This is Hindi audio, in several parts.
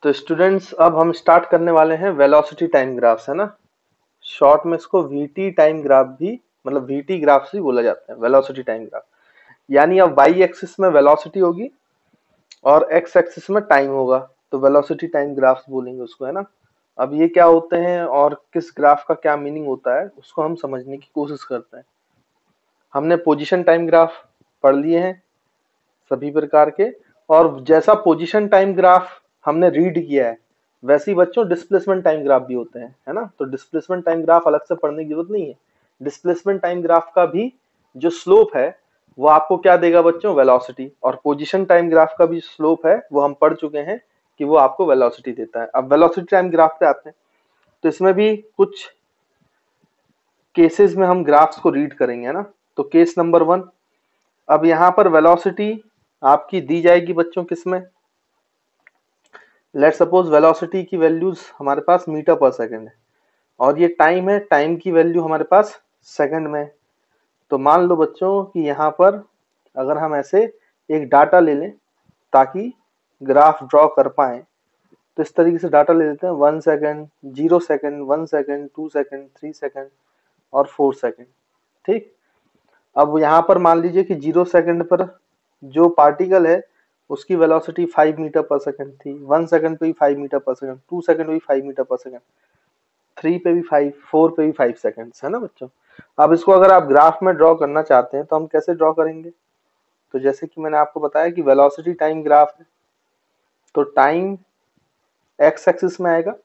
तो स्टूडेंट्स अब हम स्टार्ट करने वाले हैं वेलोसिटी टाइम ग्राफ्स, है ना। शॉर्ट में इसको वीटी टाइम ग्राफ भी, मतलब वीटी ग्राफ्स भी बोला जाता है, वेलोसिटी टाइम ग्राफ। यानी अब वाई एक्सिस में वेलोसिटी होगी और एक्स एक्सिस में टाइम होगा, तो वेलोसिटी टाइम ग्राफ्स बोलेंगे उसको, है ना। अब ये क्या होते हैं और किस ग्राफ का क्या मीनिंग होता है उसको हम समझने की कोशिश करते हैं। हमने पोजीशन टाइम ग्राफ पढ़ लिए हैं सभी प्रकार के, और जैसा पोजीशन टाइम ग्राफ हमने रीड किया है वैसे ही बच्चों डिस्प्लेसमेंट टाइम ग्राफ भी होते हैं, है ना। तो डिस्प्लेसमेंट टाइम ग्राफ अलग से पढ़ने की जरूरत नहीं है। डिस्प्लेसमेंट टाइम ग्राफ का भी जो स्लोप है वो आपको क्या देगा बच्चों, वेलोसिटी। और पोजीशन टाइम ग्राफ का भी स्लोप है वो हम पढ़ चुके हैं कि वो आपको वेलोसिटी देता है। अब वेलोसिटी टाइम ग्राफ पे आते हैं, तो इसमें भी कुछ केसेस में हम ग्राफ्स को रीड करेंगे, है ना। तो केस नंबर 1, अब यहाँ पर वेलोसिटी आपकी दी जाएगी बच्चों किसमें, लेट सपोज वेलोसिटी की वैल्यूज हमारे पास मीटर पर सेकंड है और ये टाइम है, टाइम की वैल्यू हमारे पास सेकंड में। तो मान लो बच्चों कि यहाँ पर अगर हम ऐसे एक डाटा ले लें ताकि ग्राफ ड्रॉ कर पाए, तो इस तरीके से डाटा ले लेते हैं 1 second, 0 second, 1 second, 2 second, 3 second और 4 सेकंड। ठीक। अब यहाँ पर मान लीजिए कि 0 सेकंड पर जो पार्टिकल है उसकी वेलोसिटी 5 मीटर पर सेकंड थी, 1 सेकंड पे भी 5 मीटर पर सेकंड, 2 सेकंड पे भी 5 मीटर पर सेकंड, 3 पे भी 5, 4 पे भी 5 सेकंड्स, है ना बच्चों। अब इसको अगर आप ग्राफ में ड्रॉ करना चाहते हैं तो हम कैसे ड्रॉ करेंगे, तो जैसे कि मैंने आपको बताया कि वेलोसिटी टाइम ग्राफ है, तो टाइम एक्स एक्सिस में आएगा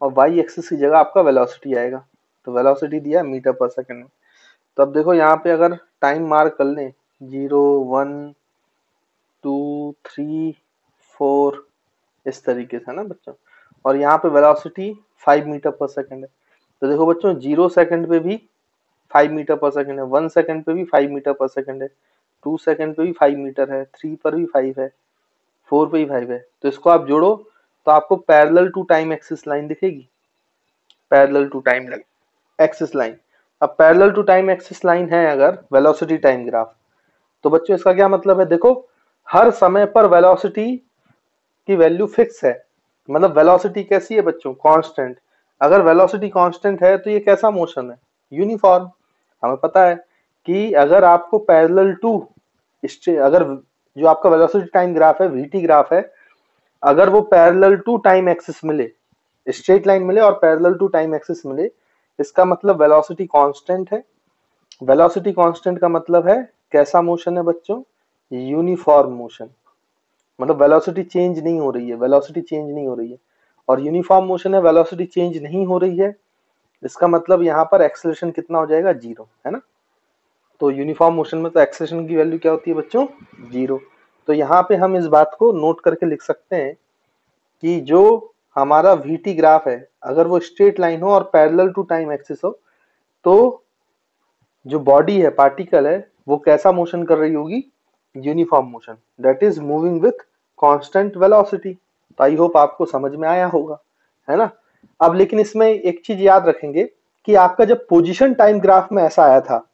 और वाई एक्सिस की जगह आपका वेलोसिटी आएगा। तो वेलोसिटी दिया है मीटर पर सेकंड में। तो अब देखो यहाँ पे अगर टाइम मार्क कर लें 0, 1, 2, 3, 4 इस तरीके से, है ना बच्चों। और यहाँ पे वेलोसिटी 5 मीटर पर सेकंड है। तो देखो बच्चों 0 सेकंड पे भी 5 मीटर पर सेकंड है, 1 सेकंड पे भी 5 मीटर पर सेकंड है, 2 सेकंड पे भी 5 मीटर है, 3 पर भी 5 है, 4 पे भी 5 है। तो इसको आप जोड़ो तो आपको parallel to time axis line दिखेगी, parallel to time axis line. अब parallel to time axis line है अगर वेलोसिटी टाइम ग्राफ, तो बच्चों इसका क्या मतलब है, देखो हर समय पर वेलोसिटी की वैल्यू फिक्स है। मतलब वेलोसिटी कैसी है बच्चों, कांस्टेंट। अगर वेलोसिटी कांस्टेंट है तो ये कैसा मोशन है, यूनिफॉर्म। हमें पता है कि अगर आपको पैरेलल टू, अगर जो आपका वेलोसिटी टाइम ग्राफ है वीटी ग्राफ है, अगर वो पैरेलल टू टाइम एक्सिस मिले, स्ट्रेट लाइन मिले और पैरेलल टू टाइम एक्सिस मिले, इसका मतलब वेलोसिटी कांस्टेंट है। वेलोसिटी कांस्टेंट का मतलब है कैसा मोशन है बच्चों, यूनिफॉर्म मोशन। मतलब वेलोसिटी चेंज नहीं हो रही है, वेलोसिटी चेंज नहीं हो रही है। और यूनिफॉर्म मोशन है, वेलोसिटी चेंज नहीं हो रही है, इसका मतलब यहाँ पर एक्सेलरेशन कितना हो जाएगा, 0, है ना। तो यूनिफॉर्म मोशन में तो एक्सेलरेशन की वैल्यू क्या होती है बच्चों, 0। तो यहाँ पे हम इस बात को नोट करके लिख सकते हैं कि जो हमारा वीटी ग्राफ है अगर वो स्ट्रेट लाइन हो और पैरेलल टू टाइम एक्सिस हो, तो जो बॉडी है, पार्टिकल है, वो कैसा मोशन कर रही होगी, uniform motion, that is moving with constant velocity. तो आई होप आपको समझ में आया होगा, है ना। अब लेकिन इसमें एक चीज याद रखेंगे कि आपका जब पोजीशन टाइम ग्राफ में ऐसा आया था,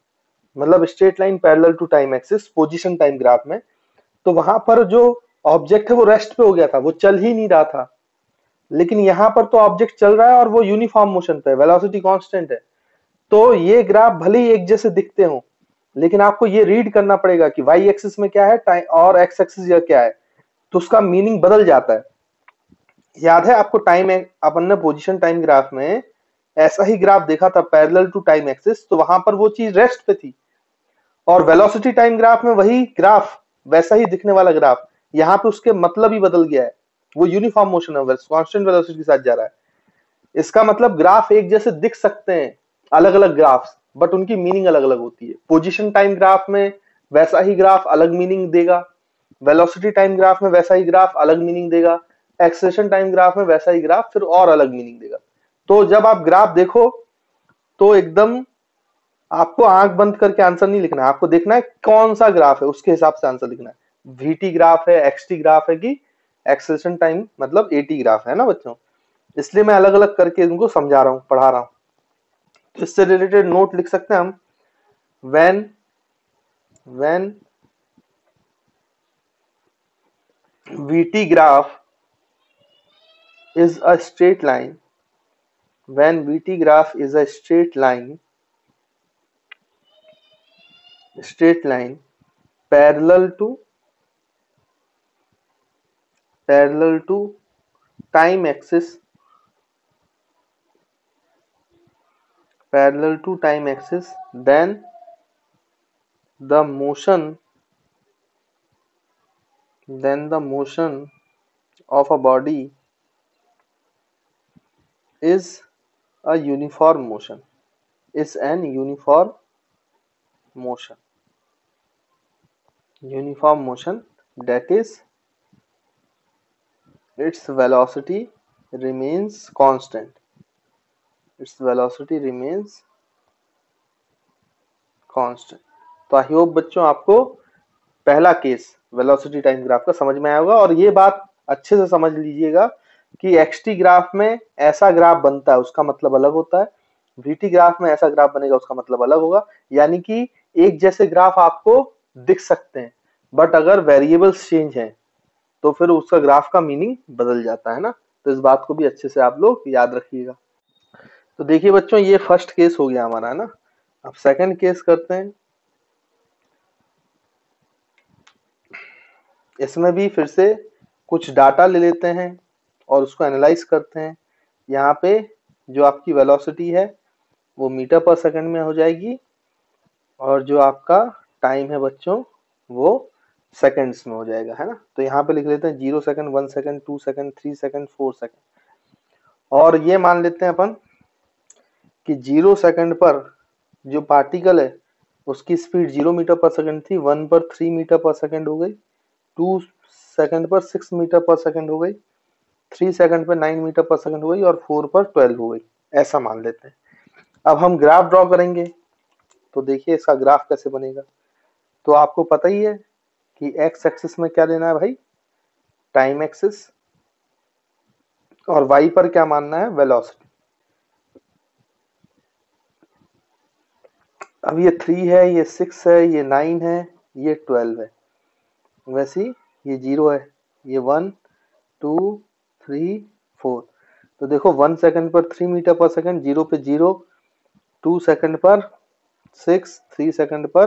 मतलब straight line parallel to time axis position time graph में, तो वहां पर जो ऑब्जेक्ट है वो रेस्ट पे हो गया था, वो चल ही नहीं रहा था। लेकिन यहाँ पर तो ऑब्जेक्ट चल रहा है और वो यूनिफॉर्म मोशन पे है, वेलोसिटी कांस्टेंट है। तो ये ग्राफ भले ही एक जैसे दिखते हो, लेकिन आपको ये रीड करना पड़ेगा कि वाई एक्सिस में क्या है टाइम और एक्स एक्सिस क्या है, तो उसका मीनिंग बदल जाता है। याद है आपको टाइम, अपन ने पोजीशन टाइम ग्राफ में ऐसा ही ग्राफ देखा था पैरेलल टू टाइम एक्सिस, तो वहां पर वो चीज रेस्ट पे थी। और वेलोसिटी टाइम ग्राफ में वही ग्राफ, वैसा ही दिखने वाला ग्राफ, यहाँ पे उसके मतलब ही बदल गया है। वो यूनिफॉर्म मोशन है, कांस्टेंट वेलोसिटी के साथ जा रहा है। इसका मतलब ग्राफ एक जैसे दिख सकते हैं, अलग अलग ग्राफ्स, बट उनकी मीनिंग अलग अलग होती है। पोजीशन टाइम ग्राफ में वैसा ही ग्राफ अलग मीनिंग देगा, वेलोसिटी टाइम ग्राफ में वैसा ही ग्राफ अलग मीनिंग देगा, एक्सेलेरेशन टाइम ग्राफ में वैसा ही ग्राफ फिर और अलग मीनिंग देगा। तो जब आप ग्राफ देखो तो एकदम आपको आंख बंद करके आंसर नहीं लिखना है, आपको देखना है कौन सा ग्राफ है, उसके हिसाब से आंसर लिखना है। वीटी ग्राफ है, एक्सटी ग्राफ है कि एक्सेलेरेशन टाइम मतलब एटी ग्राफ है ना बच्चों। इसलिए मैं अलग अलग करके इनको समझा रहा हूँ, पढ़ा रहा हूँ। तो इससे रिलेटेड नोट लिख सकते हैं हम, when VT graph is a straight line, when VT graph is a straight line parallel to time axis, then the motion of a body is an uniform motion, that is, its velocity remains constant. तो आई होप बच्चों आपको पहला केस वेलोसिटी टाइम ग्राफ का समझ में आया होगा। और ये बात अच्छे से समझ लीजिएगा कि एक्सटी ग्राफ में ऐसा ग्राफ बनता है उसका मतलब अलग होता है, वीटी ग्राफ में ऐसा ग्राफ बनेगा उसका मतलब अलग होगा। यानी कि एक जैसे ग्राफ आपको दिख सकते हैं, बट अगर वेरिएबल्स चेंज हैं तो फिर उसका ग्राफ का मीनिंग बदल जाता है ना। तो इस बात को भी अच्छे से आप लोग याद रखिएगा। तो देखिए बच्चों, ये फर्स्ट केस हो गया हमारा, है ना। अब सेकंड केस करते हैं। इसमें भी फिर से कुछ डाटा ले लेते हैं और उसको एनालाइज करते हैं। यहाँ पे जो आपकी वेलोसिटी है वो मीटर पर सेकंड में हो जाएगी, और जो आपका टाइम है बच्चों वो सेकंड्स में हो जाएगा, है ना। तो यहाँ पे लिख लेते हैं 0 second, 1 second, 2 second, 3 second, 4 second. और ये मान लेते हैं अपन कि 0 सेकंड पर जो पार्टिकल है उसकी स्पीड 0 मीटर पर सेकंड थी, 1 पर 3 मीटर पर सेकंड हो गई, 2 सेकंड पर 6 मीटर पर सेकंड हो गई, 3 सेकंड पर 9 मीटर पर सेकंड हो गई, और 4 पर 12 हो गई। ऐसा मान लेते हैं। अब हम ग्राफ ड्रॉ करेंगे। तो देखिए इसका ग्राफ कैसे बनेगा। तो आपको पता ही है कि एक्स एक्सिस में क्या लेना है भाई, टाइम एक्सिस, और वाई पर क्या मानना है, वेलोसिटी। अब ये 3 है, ये 6 है, ये 9 है, ये 12 है। वैसे ये 0 है, ये 1 2 3 4। तो देखो 1 सेकंड पर 3 मीटर पर सेकंड, 0 पे 0, 2 सेकंड पर 6, 3 सेकंड पर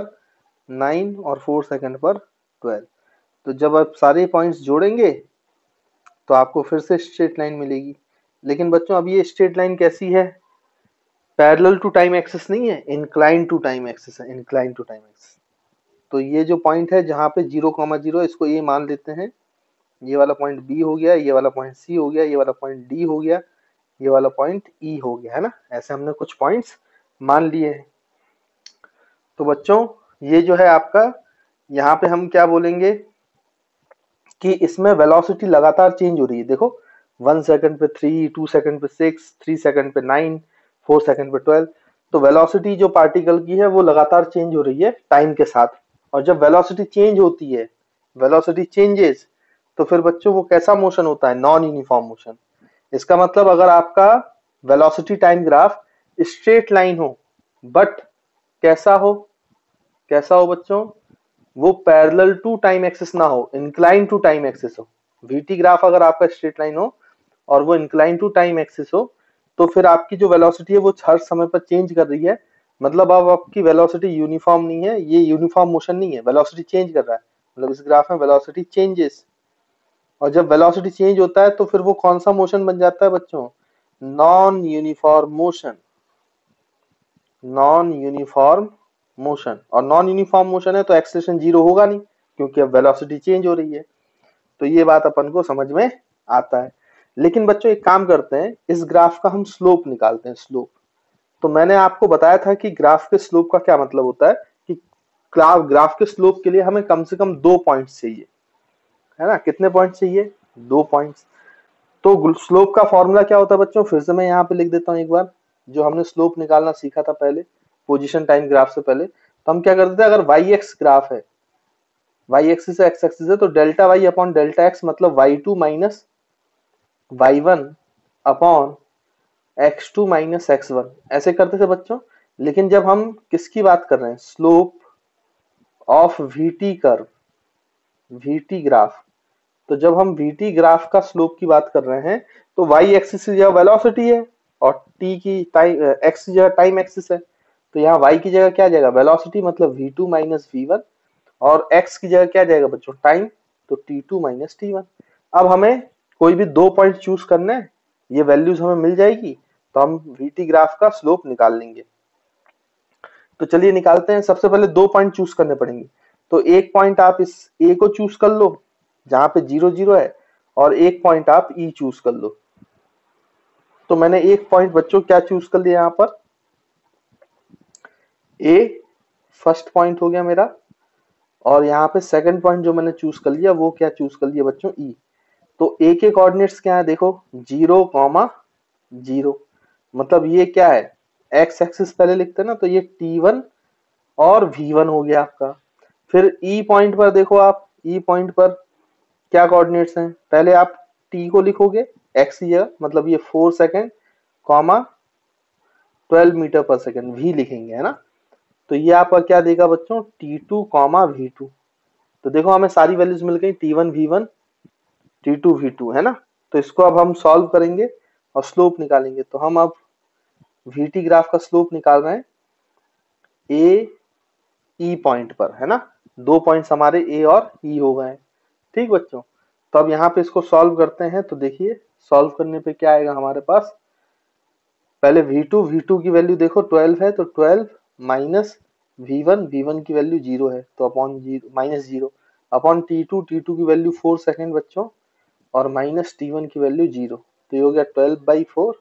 9 और 4 सेकंड पर 12। तो जब आप सारे पॉइंट्स जोड़ेंगे तो आपको फिर से स्ट्रेट लाइन मिलेगी। लेकिन बच्चों अब ये स्ट्रेट लाइन कैसी है, पैरेलल टू टाइम एक्सिस नहीं है, इंक्लाइन टू टाइम एक्सिस है, इंक्लाइन टू टाइम एक्सिस। तो ये जो पॉइंट है जहाँ पे 0,0, इसको ये मान लेते हैं, ये वाला पॉइंट बी हो गया, ये वाला पॉइंट सी हो गया, ये वाला पॉइंट डी हो गया, ये वाला पॉइंट ई हो गया, है ना। ऐसे हमने कुछ पॉइंट्स मान लिए हैं। तो बच्चों ये जो है आपका, यहाँ पे हम क्या बोलेंगे कि इसमें वेलोसिटी लगातार चेंज हो रही है। देखो 1 सेकंड पे 3, 2 सेकंड पे 6, 3 सेकंड पे 9, 4 सेकंड पे 12। तो वेलोसिटी जो पार्टिकल की है वो लगातार चेंज हो रही है टाइम के साथ। और जब वेलोसिटी चेंज होती है, वेलोसिटी चेंजेस, तो फिर बच्चों वो कैसा मोशन होता है, नॉन यूनिफॉर्म मोशन। इसका मतलब अगर आपका velocity time graph straight line हो, बट कैसा हो बच्चों, वो पैरेलल टू टाइम एक्सिस ना हो, इंक्लाइन टू टाइम एक्सिस हो। वीटी ग्राफ अगर आपका स्ट्रेट लाइन हो और वो इंक्लाइन टू टाइम एक्सिस हो, तो फिर आपकी जो वेलोसिटी है वो हर समय पर चेंज कर रही है। मतलब अब आपकी वेलोसिटी यूनिफॉर्म नहीं है, ये यूनिफॉर्म मोशन नहीं है, वेलोसिटी चेंज कर रहा है। मतलब इस ग्राफ में वेलोसिटी चेंजेस, और जब वेलोसिटी चेंज होता है तो फिर वो कौन सा मोशन बन जाता है बच्चों, non uniform motion. Non uniform motion, और नॉन यूनिफॉर्म मोशन है तो एक्सेलरेशन 0 होगा नहीं, क्योंकि अब वेलोसिटी चेंज हो रही है। तो ये बात अपन को समझ में आता है। लेकिन बच्चों एक काम करते हैं, इस ग्राफ का हम स्लोप निकालते हैं, स्लोप। तो मैंने आपको बताया था कि ग्राफ के स्लोप का क्या मतलब होता है, कि ग्राफ के स्लोप के लिए हमें कम से कम 2 पॉइंट्स चाहिए, है ना। कितने पॉइंट्स चाहिए, 2 पॉइंट्स। तो स्लोप का फॉर्मूला क्या होता है बच्चों, फिर से मैं यहाँ पे लिख देता हूँ एक बार, जो हमने स्लोप निकालना सीखा था पहले पोजीशन टाइम ग्राफ से पहले। तो हम क्या करते थे, अगर वाई एक्स ग्राफ है, वाई एक्सिस है, एक्स एक्सिस है, तो delta Y upon delta X मतलब y2 minus y1 upon x2 minus x1, ऐसे करते थे बच्चों। लेकिन जब हम किसकी बात कर रहे हैं, slope of VT curve, VT graph, तो जब हम vt ग्राफ का स्लोप की बात कर रहे हैं तो y एक्सिस की जगह वेलोसिटी है और t की टाइम x की जगह टाइम एक्सिस है, तो यहाँ y की जगह क्या जाएगा वेलोसिटी मतलब v2 माइनस v1 और x की जगह क्या जाएगा बच्चों टाइम, तो t2 माइनस t1। अब हमें कोई भी दो पॉइंट चूज करना है, ये वैल्यूज हमें मिल जाएगी तो हम vt ग्राफ का स्लोप निकाल लेंगे। तो चलिए निकालते हैं। सबसे पहले दो पॉइंट चूज करने पड़ेंगे, तो एक पॉइंट आप इस ए को चूज कर लो जहां पे 0 0 है और एक पॉइंट आप ई चूज कर लो। तो मैंने एक पॉइंट बच्चों क्या चूज कर लिया, यहाँ पर ए फर्स्ट पॉइंट हो गया मेरा, और यहाँ पे सेकंड पॉइंट जो मैंने चूज कर लिया वो क्या चूज कर लिया बच्चों ई। तो ए के कोऑर्डिनेट्स क्या है देखो 0, 0, मतलब ये क्या है एक्स एक्सिस पहले लिखते हैं ना, तो ये t1 और v1 हो गया आपका। फिर ई पॉइंट पर देखो आप, ई पॉइंट पर क्या कोऑर्डिनेट्स हैं, पहले आप t को लिखोगे x की जगह मतलब ये 4 सेकेंड, 12 मीटर पर सेकेंड v लिखेंगे है ना। तो ये आपका क्या देगा बच्चों t2, v2। तो देखो हमें सारी वैल्यूज मिल गई t1 v1, t2 v2 है ना। तो इसको अब हम सॉल्व करेंगे और स्लोप निकालेंगे। तो हम अब vt ग्राफ का स्लोप निकाल रहे हैं ए ई पॉइंट पर है ना, दो पॉइंट्स हमारे ए और ई हो गए। ठीक बच्चों, तो अब यहाँ पे इसको सॉल्व करते हैं। तो देखिए सॉल्व करने पे क्या आएगा हमारे पास, पहले v2 की वैल्यू देखो 12 है, तो 12 माइनस v1 की वैल्यू 0 है तो अपॉन माइनस 0 अपॉन t2 की वैल्यू 4 सेकेंड बच्चों और माइनस t1 की वैल्यू 0, तो ये हो गया 12/4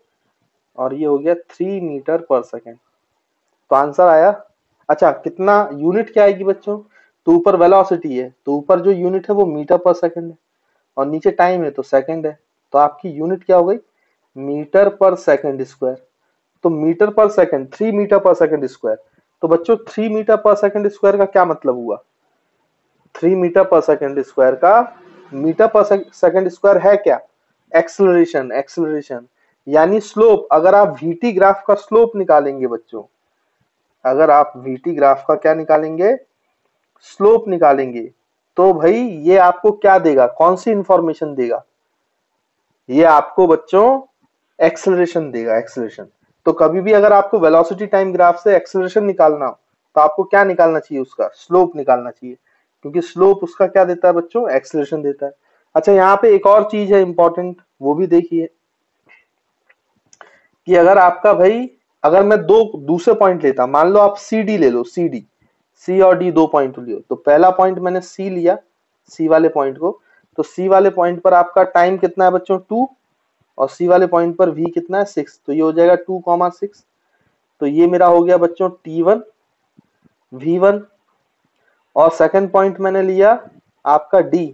और ये हो गया 3 मीटर पर सेकेंड। तो आंसर आया। अच्छा कितना यूनिट क्या आएगी बच्चों, तो ऊपर वेलोसिटी है तो ऊपर जो यूनिट है वो मीटर पर सेकंड है और नीचे टाइम है तो सेकंड है, तो आपकी यूनिट क्या हो गई मीटर पर सेकंड स्क्वायर। तो मीटर पर सेकंड 3 मीटर पर सेकंड स्क्वायर। तो बच्चों 3 मीटर पर सेकंड स्क्वायर का क्या मतलब हुआ, 3 मीटर पर सेकंड स्क्वायर का मीटर पर सेकंड स्क्वायर है क्या एक्सेलरेशन, एक्सेलरेशन यानी स्लोप। अगर आप vt ग्राफ का स्लोप निकालेंगे बच्चों, अगर आप vt ग्राफ का क्या निकालेंगे स्लोप निकालेंगे, तो भाई ये आपको क्या देगा, कौन सी इंफॉर्मेशन देगा, ये आपको बच्चों एक्सेलरेशन देगा, एक्सेलरेशन। तो कभी भी अगर आपको वेलोसिटी टाइम ग्राफ से एक्सेलरेशन निकालना हो तो आपको क्या निकालना चाहिए, उसका स्लोप निकालना चाहिए, क्योंकि स्लोप उसका क्या देता है बच्चों एक्सेलरेशन देता है। अच्छा यहाँ पे एक और चीज है इंपॉर्टेंट, वो भी देखिए कि अगर आपका भाई, अगर मैं दो दूसरे पॉइंट लेता, मान लो आप सी डी ले लो, सी और डी दो पॉइंट लियो, तो पहला पॉइंट मैंने सी लिया, सी वाले पॉइंट को, तो सी वाले पॉइंट पर आपका टाइम कितना है बच्चों 2 और सी वाले पॉइंट पर v कितना है 6, तो ये हो जाएगा 2,6। तो ये मेरा हो गया बच्चों t1 v1 और सेकंड पॉइंट मैंने लिया आपका d,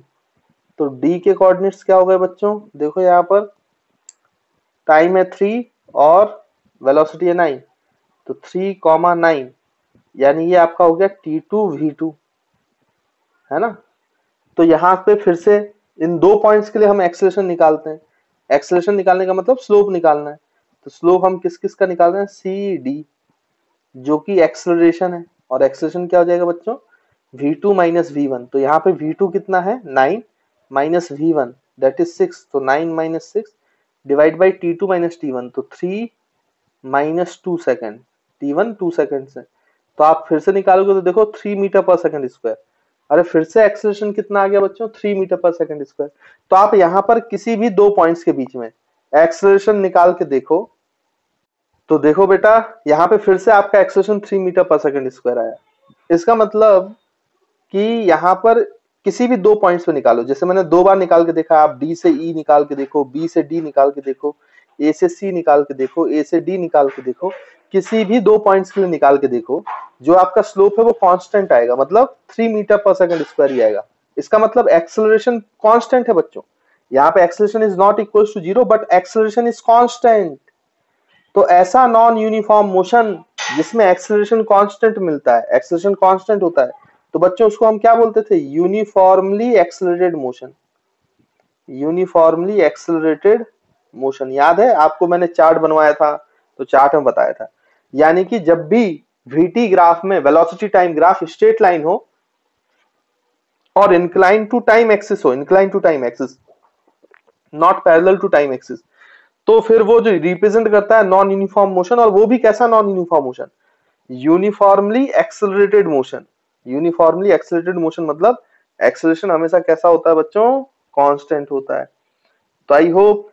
तो d के कोऑर्डिनेट्स क्या हो गए बच्चों, देखो यहाँ पर टाइम है 3 और वेलोसिटी है 9, तो 3,9 यानी ये आपका हो गया t2 v2 है ना। तो यहाँ पे फिर से इन दो पॉइंट्स के लिए हम एक्सेलरेशन निकालते हैं, एक्सेलरेशन निकालने का मतलब स्लोप निकालना है, तो स्लोप हम किस किस का निकाल रहे हैं सी डी, जो कि एक्सेलरेशन है, और एक्सेलरेशन क्या हो जाएगा बच्चों v2 माइनस v1। तो यहाँ पे v2 कितना है 9 माइनस v1 दैट इज 6, तो 9 minus 6 divide by t2 minus t1, तो 3 माइनस 2 सेकेंड, t1 2 सेकेंड से, तो आप फिर से निकालोगे तो देखो 3 मीटर पर सेकेंड स्क्वायर। अरे फिर से एक्सेलरेशन कितना आ गया बच्चों 3 मीटर पर सेकेंड स्क्वायर। तो आप यहाँ पर किसी भी दो पॉइंट्स के बीच में एक्सेलरेशन निकाल के देखो, तो देखो बेटा यहाँ पे फिर से आपका एक्सेलरेशन 3 मीटर पर सेकेंड स्क्वायर आया। इसका मतलब कि यहाँ पर किसी भी दो पॉइंट्स पे निकालो, जैसे मैंने दो बार निकाल के देखा, आप डी से ई निकाल के देखो, बी से डी निकाल के देखो, ए से सी निकाल के देखो, ए से डी निकाल के देखो, किसी भी दो पॉइंट्स के लिए निकाल के देखो, जो आपका स्लोप है वो कांस्टेंट आएगा, मतलब 3 मीटर पर सेकंड स्क्वायर ही आएगा। इसका मतलब एक्सेलरेशन कांस्टेंट है बच्चों, यहाँ पे acceleration is not equal to 0 but acceleration is constant. तो ऐसा नॉन यूनिफॉर्म मोशन जिसमें एक्सेलरेशन कांस्टेंट मिलता है, एक्सेलरेशन कांस्टेंट होता है, तो बच्चों उसको हम क्या बोलते थे uniformly accelerated motion, uniformly accelerated motion. याद है आपको मैंने चार्ट बनवाया था, तो चार्ट में बताया था, यानी कि जब भी vt ग्राफ में velocity time graph straight line हो और इंक्लाइन टू टाइम एक्सिस हो, incline to time axis, not parallel to time axis, तो फिर वो जो रिप्रेजेंट करता है नॉन यूनिफॉर्म मोशन, और वो भी कैसा non uniform motion, uniformly accelerated motion. Uniformly accelerated motion मतलब एक्सेलरेशन हमेशा कैसा होता है बच्चों, कांस्टेंट होता है। तो आई होप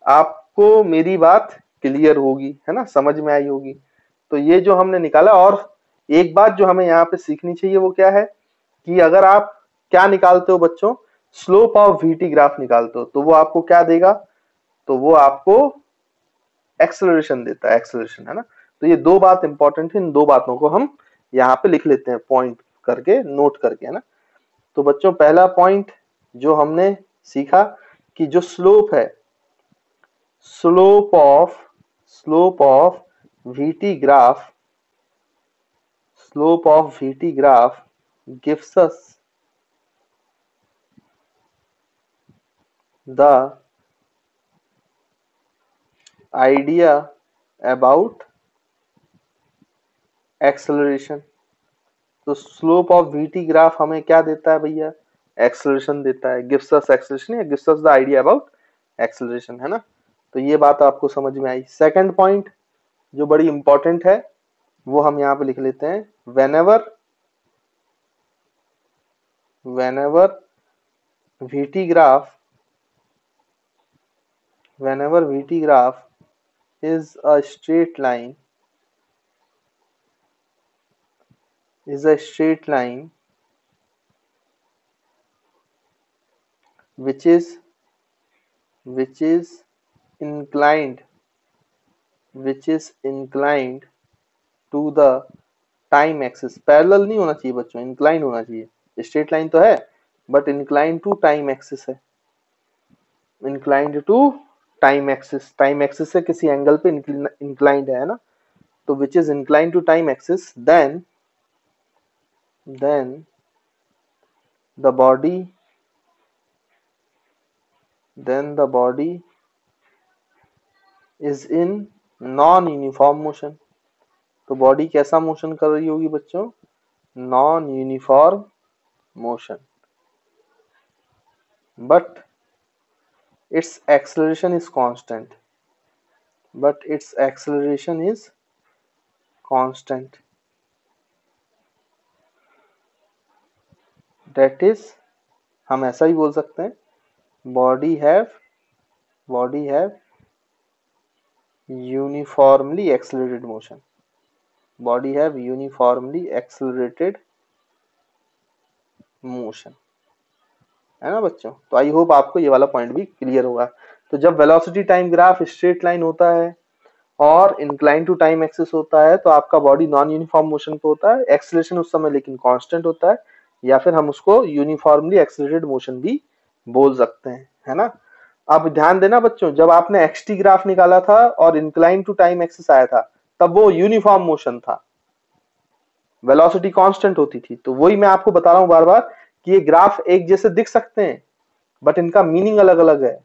आपको मेरी बात क्लियर होगी, है ना, समझ में आई होगी। तो ये जो हमने निकाला, और एक बात जो हमें यहाँ पे सीखनी चाहिए वो क्या है कि अगर आप क्या निकालते हो बच्चों, स्लोप ऑफ वीटी ग्राफ निकालते हो, तो वो आपको क्या देगा, तो वो आपको एक्सेलरेशन देता है, एक्सेलरेशन, है ना। तो ये दो बात इंपॉर्टेंट है, इन दो बातों को हम यहाँ पे लिख लेते हैं पॉइंट करके, नोट करके, है ना। तो बच्चों पहला पॉइंट जो हमने सीखा कि जो स्लोप है, slope of VT graph, slope of VT graph gives us the idea about acceleration। तो स्लोप ऑफ वीटी ग्राफ हमें क्या देता है भैया, एक्सेलरेशन देता है, गिव्स अस एक्सेलरेशन या gives us the idea about acceleration, है ना। तो ये बात आपको समझ में आई। सेकंड पॉइंट जो बड़ी इंपॉर्टेंट है वो हम यहाँ पे लिख लेते हैं, whenever VT graph is a straight line which is inclined to the time axis, parallel नहीं होना चाहिए बच्चों, इंक्लाइंड होना चाहिए। स्ट्रेट लाइन तो है but inclined to time axis है, inclined to time axis, time axis से किसी एंगल पे इंक्लाइंड है ना। तो which is inclined to time axis, then the body is in non uniform motion. तो बॉडी कैसा मोशन कर रही होगी बच्चों, non uniform motion, but its acceleration is constant, that is, हम ऐसा ही बोल सकते हैं, body have uniformly accelerated motion, है ना बच्चों। तो आई होप आपको ये वाला पॉइंट भी क्लियर होगा। तो जब velocity time graph straight line होता है और इंक्लाइन टू टाइम एक्सिस होता है तो आपका बॉडी नॉन यूनिफॉर्म मोशन पे होता है, एक्सेलरेशन उस समय लेकिन कांस्टेंट होता है, या फिर हम उसको यूनिफॉर्मली एक्सेलरेटेड मोशन भी बोल सकते हैं, है ना। अब ध्यान देना बच्चों, जब आपने एक्सटी ग्राफ निकाला था और इंक्लाइन टू टाइम एक्सिस आया था तब वो यूनिफॉर्म मोशन था, वेलोसिटी कांस्टेंट होती थी। तो वही मैं आपको बता रहा हूं बार बार कि ये ग्राफ एक जैसे दिख सकते हैं बट इनका मीनिंग अलग अलग है।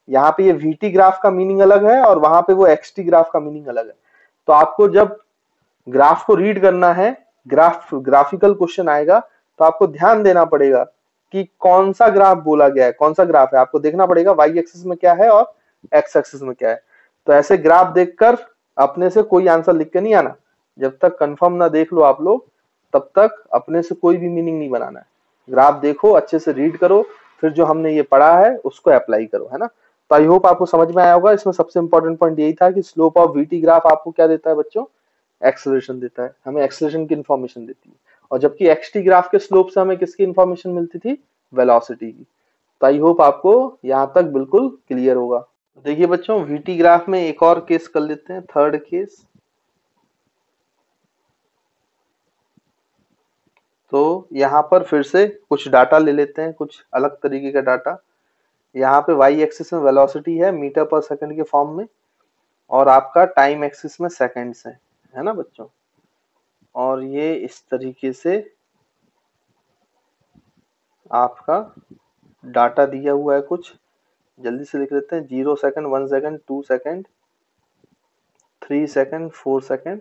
यहाँ पे ये वीटी ग्राफ का मीनिंग अलग है और वहां पे वो एक्सटी ग्राफ का मीनिंग अलग है। तो आपको जब ग्राफ को रीड करना है, ग्राफिकल क्वेश्चन आएगा तो आपको ध्यान देना पड़ेगा कि कौन सा ग्राफ बोला गया है, कौन सा ग्राफ है, आपको देखना पड़ेगा वाई एक्सिस में क्या है और एक्स एक्सिस में क्या है। तो ऐसे ग्राफ देखकर अपने से कोई आंसर लिख के नहीं आना, जब तक कंफर्म ना देख लो आप लोग तब तक अपने से कोई भी मीनिंग नहीं बनाना है। ग्राफ देखो, अच्छे से रीड करो, फिर जो हमने ये पढ़ा है उसको अप्लाई करो, है ना। तो आई होप आपको समझ में आया होगा। इसमें सबसे इंपॉर्टेंट पॉइंट यही था कि स्लोप ऑफ वीटी ग्राफ आपको क्या देता है बच्चों, एक्सेलरेशन देता है, हमें एक्सेलरेशन की इंफॉर्मेशन देती है, और जबकि एक्सटी ग्राफ के स्लोप से हमें किसकी इंफॉर्मेशन मिलती थी, वेलोसिटी की। तो आई होप आपको यहाँ तक बिल्कुल क्लियर होगा। देखिए बच्चों, वीटी ग्राफ में एक और केस कर लेते हैं, थर्ड केस। तो यहाँ पर फिर से कुछ डाटा ले लेते हैं, कुछ अलग तरीके का डाटा। यहाँ पे वाई एक्सिस में वेलोसिटी है मीटर पर सेकंड के फॉर्म में, और आपका टाइम एक्सिस में सेकंड्स है ना बच्चों। और ये इस तरीके से आपका डाटा दिया हुआ है, कुछ जल्दी से लिख लेते हैं। 0 second, 1 second, 2 second, 3 second, 4 second,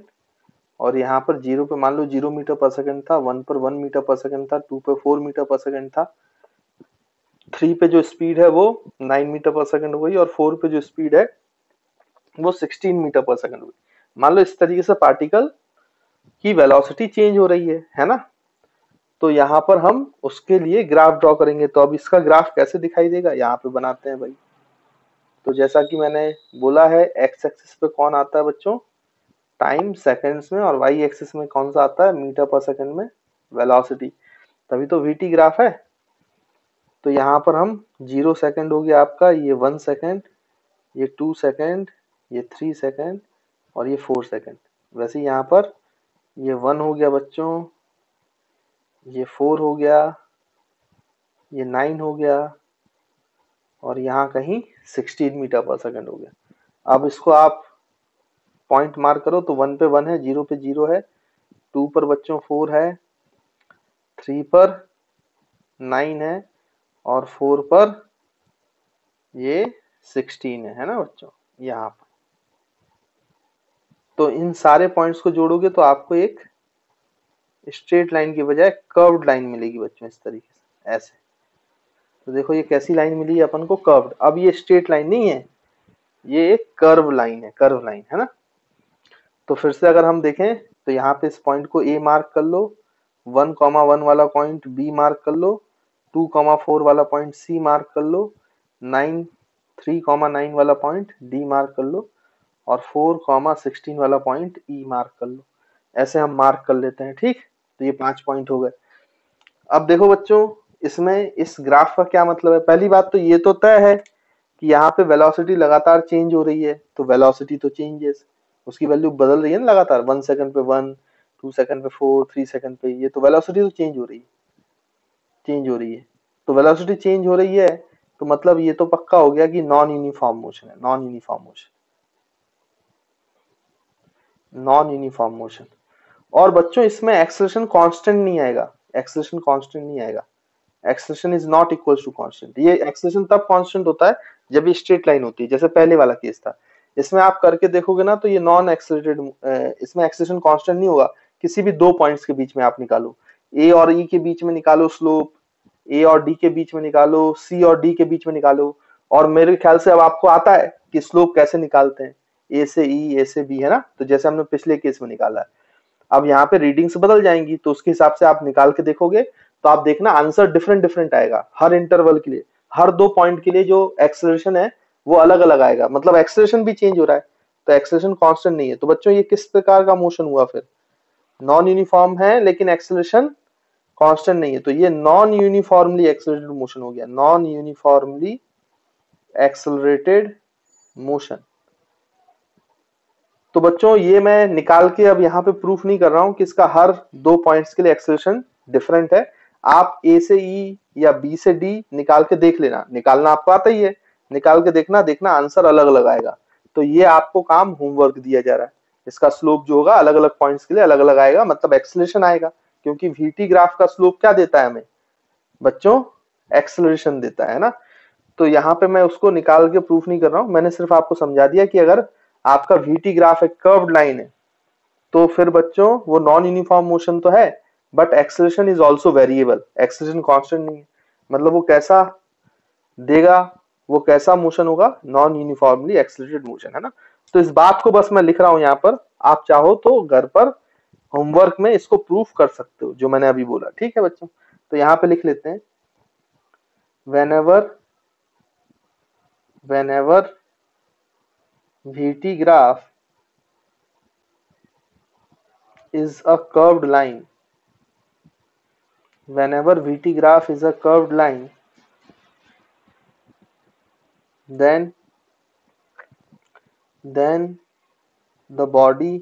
और यहाँ पर 0 पे मान लो 0 मीटर पर सेकंड था, 1 पर 1 मीटर पर सेकंड था, 2 पे 4 मीटर पर सेकंड था, 3 पे जो स्पीड है वो 9 मीटर पर सेकंड हो गई और 4 पे जो स्पीड है वो 16 मीटर पर सेकंड हो गई। मान लो इस तरीके से पार्टिकल की वेलोसिटी चेंज हो रही है ना। तो यहाँ पर हम उसके लिए ग्राफ ड्रॉ करेंगे। तो अब इसका ग्राफ कैसे दिखाई देगा, यहाँ पे बनाते हैं भाई। तो जैसा कि मैंने बोला है, एक्स एक्सिस पे कौन आता है बच्चों, टाइम सेकंड्स में, और वाई एक्सिस में कौन सा आता है, मीटर पर सेकंड में वेलोसिटी। तभी तो वीटी ग्राफ है। तो यहाँ पर हम 0 सेकंड हो गया आपका, ये 1 सेकंड, ये 2 सेकंड, ये 3 सेकंड और ये 4 सेकंड। वैसे यहाँ पर ये 1 हो गया बच्चों, ये 4 हो गया, ये 9 हो गया और यहाँ कहीं 16 मीटर पर सेकंड हो गया। अब इसको आप पॉइंट मार्क करो तो 1 पे 1 है, 0 पे 0 है, 2 पर बच्चों 4 है, 3 पर 9 है और 4 पर ये 16 है ना बच्चों, यहाँ पर। तो इन सारे पॉइंट्स को जोड़ोगे तो आपको एक स्ट्रेट लाइन की बजाय कर्व्ड लाइन मिलेगी बच्चों, इस तरीके से, ऐसे। तो देखो ये कैसी लाइन मिली अपन को, कर्व्ड। अब ये स्ट्रेट लाइन नहीं है, ये एक कर्व लाइन है, कर्व लाइन है ना। तो फिर से अगर हम देखें तो यहाँ पे इस पॉइंट को ए मार्क कर लो, 1,1 वाला पॉइंट बी मार्क कर लो, 2,4 वाला पॉइंट सी मार्क कर लो, 3,9 वाला पॉइंट डी मार्क कर लो और 4,16 वाला पॉइंट ई मार्क कर लो। ऐसे हम मार्क कर लेते हैं, ठीक। तो ये 5 पॉइंट हो गए। अब देखो बच्चों, इसमें इस ग्राफ का क्या मतलब है। पहली बात तो ये तो तय है कि यहाँ पे वेलोसिटी लगातार चेंज हो रही है, तो वेलोसिटी तो चेंजेस, उसकी वैल्यू बदल रही है ना लगातार, 1 सेकंड पे 1, 2 सेकंड पे 4, 3 सेकंड पे, ये तो वेलोसिटी तो चेंज हो रही है, चेंज हो रही है। तो वेलोसिटी चेंज हो रही है तो मतलब ये तो पक्का हो गया कि नॉन यूनिफॉर्म मोशन है, non uniform motion, non uniform motion. और बच्चों इसमें एक्सेलरेशन कांस्टेंट नहीं आएगा, एक्सेलरेशन कांस्टेंट नहीं आएगा, acceleration is not equal to constant. ये एक्सेलरेशन तब कांस्टेंट होता है जब ये स्ट्रेट लाइन होती है, जैसे पहले वाला केस था। इसमें आप करके देखोगे ना तो ये नॉन एक्सेलरेटेड, इसमें एक्सेलरेशन कांस्टेंट नहीं होगा। किसी भी दो पॉइंट्स के बीच में आप निकालो, ए और ई के बीच में निकालो स्लोप, ए और डी के बीच में निकालो, सी और डी के बीच में निकालो, और मेरे ख्याल से अब आपको आता है कि स्लोप कैसे निकालते हैं, ए से ई, ए से बी, है ना। तो जैसे हमने पिछले केस में निकाला है, अब यहाँ पे रीडिंग्स बदल जाएंगी तो उसके हिसाब से आप निकाल के देखोगे तो आप देखना आंसर डिफरेंट डिफरेंट आएगा हर इंटरवल के लिए, हर दो पॉइंट के लिए जो एक्सेलरेशन है वो अलग अलग आएगा, मतलब एक्सेलरेशन भी चेंज हो रहा है, तो एक्सेलरेशन कांस्टेंट नहीं है। तो बच्चों ये किस प्रकार का मोशन हुआ, फिर नॉन यूनिफॉर्म है लेकिन एक्सेलरेशन कांस्टेंट नहीं है, तो ये नॉन यूनिफॉर्मली एक्सेलरेटेड मोशन हो गया, नॉन यूनिफॉर्मली एक्सेलरेटेड मोशन। तो बच्चों ये मैं निकाल के अब यहाँ पे प्रूफ नहीं कर रहा हूं कि इसका हर दो पॉइंट्स के लिए एक्सेलरेशन डिफरेंट है। आप ए से ई या बी से डी निकाल के देख लेना, निकालना आपको आता ही है, निकाल के देखना, देखना आंसर अलग अलग आएगा। तो ये आपको काम होमवर्क दिया जा रहा है, इसका स्लोप जो होगा अलग अलग पॉइंट्स के लिए अलग अलग आएगा, मतलब एक्सेलरेशन आएगा, क्योंकि वीटी ग्राफ का स्लोप क्या देता है हमें बच्चों, एक्सेलरेशन देता है ना। तो यहाँ पे मैं उसको निकाल के प्रूफ नहीं कर रहा हूँ, मैंने सिर्फ आपको समझा दिया कि अगर आपका वीटी ग्राफ एक कर्व्ड लाइन है तो फिर बच्चों वो नॉन यूनिफॉर्म मोशन तो है but acceleration is also variable, acceleration constant नहीं है, मतलब वो कैसा देगा, वो कैसा मोशन होगा, नॉन यूनिफॉर्मली एक्सेलरेटेड मोशन, है ना। तो इस बात को बस मैं लिख रहा हूं यहाँ पर, आप चाहो तो घर पर होमवर्क में इसको प्रूफ कर सकते हो जो मैंने अभी बोला, ठीक है बच्चों। तो यहाँ पे लिख लेते हैं, whenever VT graph is a curved line, whenever VT graph is a curved line, then the body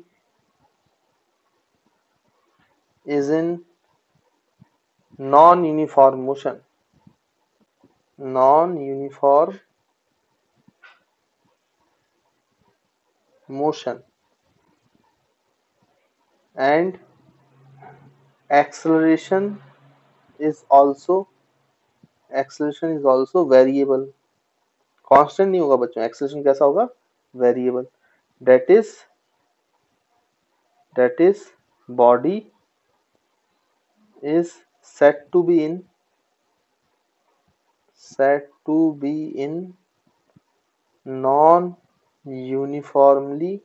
is in non-uniform motion, non-uniform motion, and acceleration is also variable, constant नहीं होगा बच्चों, एक्सेलरेशन कैसा होगा, variable, that is that is body is said to be in non uniformly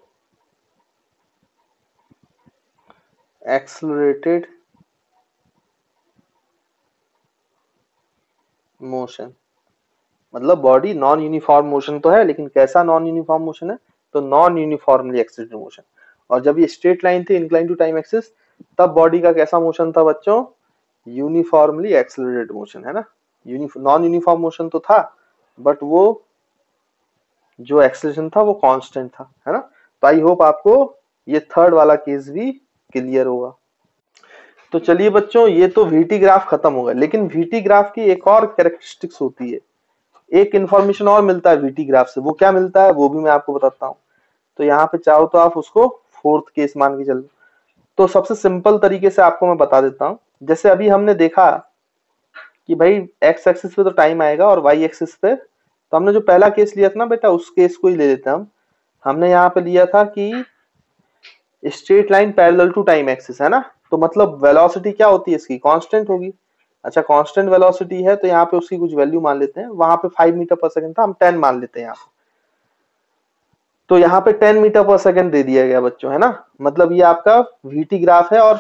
accelerated motion. मतलब बॉडी नॉन यूनिफॉर्म मोशन तो है, लेकिन कैसा नॉन यूनिफॉर्म मोशन है, तो नॉन यूनिफॉर्मली एक्सिलरेटेड मोशन। और जब ये स्ट्रेट लाइन थी इंक्लाइन टू टाइम एक्सिस, तब बॉडी का कैसा मोशन था बच्चों, यूनिफॉर्मली एक्सिलरेटेड मोशन, है ना। नॉन यूनिफॉर्म मोशन तो था, बट वो जो एक्सेलरेशन था वो कांस्टेंट था, है ना। तो आई होप आपको ये थर्ड वाला केस भी क्लियर होगा। तो चलिए बच्चों, ये तो वीटी ग्राफ खत्म हो गया, लेकिन वीटी ग्राफ की एक और कैरेक्टरिस्टिक्स होती है, एक इंफॉर्मेशन और मिलता है वीटी ग्राफ से। वो क्या मिलता है वो भी मैं आपको बताता हूँ। तो यहाँ पे चाहो तो आप उसको फोर्थ केस मान के चलो। तो सबसे सिंपल तरीके से आपको मैं बता देता हूँ। जैसे अभी हमने देखा कि भाई एक्स एक्सिस पे तो टाइम आएगा और वाई एक्सिस पे, तो हमने जो पहला केस लिया था ना बेटा, उस केस को ही ले लेते हैं हम। हमने यहाँ पे लिया था कि straight line parallel to time axis, है ना। तो मतलब वेलोसिटी क्या होती है इसकी, कांस्टेंट होगी। अच्छा, कांस्टेंट वेलोसिटी है तो यहाँ पे उसकी कुछ वैल्यू मान लेते हैं। वहां पे 5 मीटर पर सेकंड था, हम 10 मान लेते हैं यहाँ पे। तो यहाँ पे 10 मीटर पर सेकंड दे दिया गया बच्चों, है ना। मतलब ये आपका वीटी ग्राफ है और